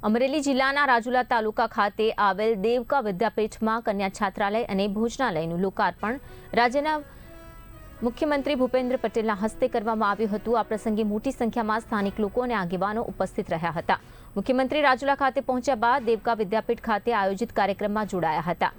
અમરેલી જિલ્લાના રાજુલા તાલુકા ખાતે આવેલ દેવકા વિદ્યાપીઠમાં કન્યા છાત્રાલય અને ભોજનાલયનું લોકાર્પણ રાજ્યના મુખ્યમંત્રી ભૂપેન્દ્ર પટેલના હસ્તે કરવામાં આવ્યું હતું। આ પ્રસંગે મોટી સંખ્યામાં સ્થાનિક લોકો અને આગેવાનો ઉપસ્થિત રહ્યા હતા। મુખ્યમંત્રી રાજુલા ખાતે પહોંચ્યા બાદ દેવકા વિદ્યાપીઠ ખાતે આયોજિત કાર્યક્રમમાં જોડાયા હતા,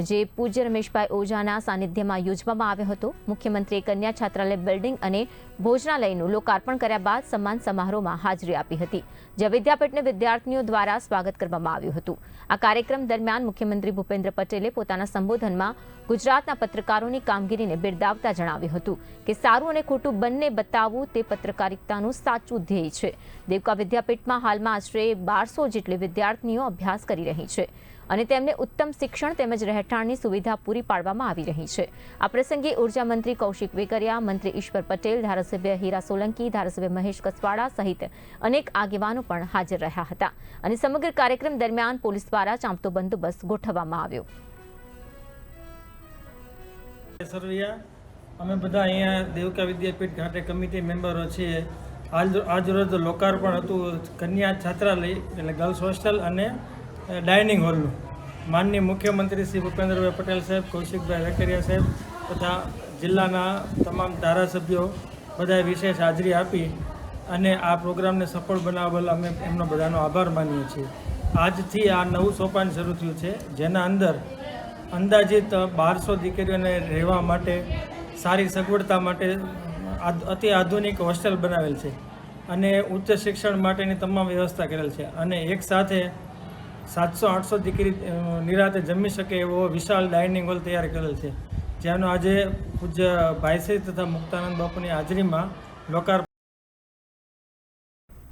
જે પૂજ્ય રમેશભાઈ ઓઝાના સાનિધ્યમાં યોજવામાં આવ્યો હતો। મુખ્યમંત્રીએ કન્યા છાત્રાલય બિલ્ડિંગ અને ભોજનાલયનું લોકાર્પણ કર્યા બાદ સન્માન સમારોહમાં હાજરી આપી હતી, જ્યાં વિદ્યાપીઠને વિદ્યાર્થીઓ દ્વારા સ્વાગત કરવામાં આવ્યું હતું। આ કાર્યક્રમ દરમિયાન મુખ્યમંત્રી ભૂપેન્દ્ર પટેલે પોતાના સંબોધનમાં ગુજરાતના પત્રકારોની કામગીરીને બિરદાવતા જણાવ્યું હતું કે સારું અને ખોટું બંને બતાવવું તે પત્રકારિતાનું સાચું ધ્યેય છે। દેવકા વિદ્યાપીઠમાં હાલમાં આશરે 1200 જેટલી વિદ્યાર્થીઓ અભ્યાસ કરી રહી છે અને તેમને ઉત્તમ શિક્ષણ તેમજ રહેઠાણની સુવિધા પૂરી પાડવામાં આવી રહી છે। આ પ્રસંગે ઉર્જા મંત્રી કૌશિક વેકરિયા, મંત્રી ઈશ્વર પટેલ, ધારાસભ્ય હીરા સોલંકી, ધારાસભ્ય મહેશ કસવાડા સહિત અનેક આગેવાનો પણ હાજર રહ્યા હતા અને સમગ્ર કાર્યક્રમ દરમિયાન પોલીસ દ્વારા ચાંપતો બંદોબસ્ત ગોઠવવામાં આવ્યો। અમે બધા અહીંયા દેવકા વિદ્યાપીઠ ખાતે કમિટી મેમ્બરો છીએ। આજ રોજ લોકાર્પણ હતું કન્યા છાત્રાલય એટલે ગર્લ્સ હોસ્ટેલ અને ડાઇનિંગ હોલનું। માનનીય મુખ્યમંત્રી શ્રી ભૂપેન્દ્રભાઈ પટેલ સાહેબ, કૌશિકભાઈ વેકરિયા સાહેબ તથા જિલ્લાના તમામ ધારાસભ્યો બધાએ વિશેષ હાજરી આપી અને આ પ્રોગ્રામને સફળ બનાવવા બદલ અમે એમનો બધાનો આભાર માનીએ છીએ। આજથી આ નવું સોપાન શરૂ થયું છે, જેના અંદર અંદાજિત 1200 દીકરીઓને રહેવા માટે સારી સગવડતા માટે અતિ આધુનિક હોસ્ટેલ બનાવેલ છે અને ઉચ્ચ શિક્ષણ માટેની તમામ વ્યવસ્થા કરેલ છે અને એક સાથે 700-800 દીકરી નિરાતે જમી શકે એવો વિશાળ ડાઇનિંગ હોલ તૈયાર કરેલ છે, જેનો આજે પૂજ્ય ભાઈશ્રી તથા મુક્તાનંદ બાપુની હાજરીમાં લોકાર્પણ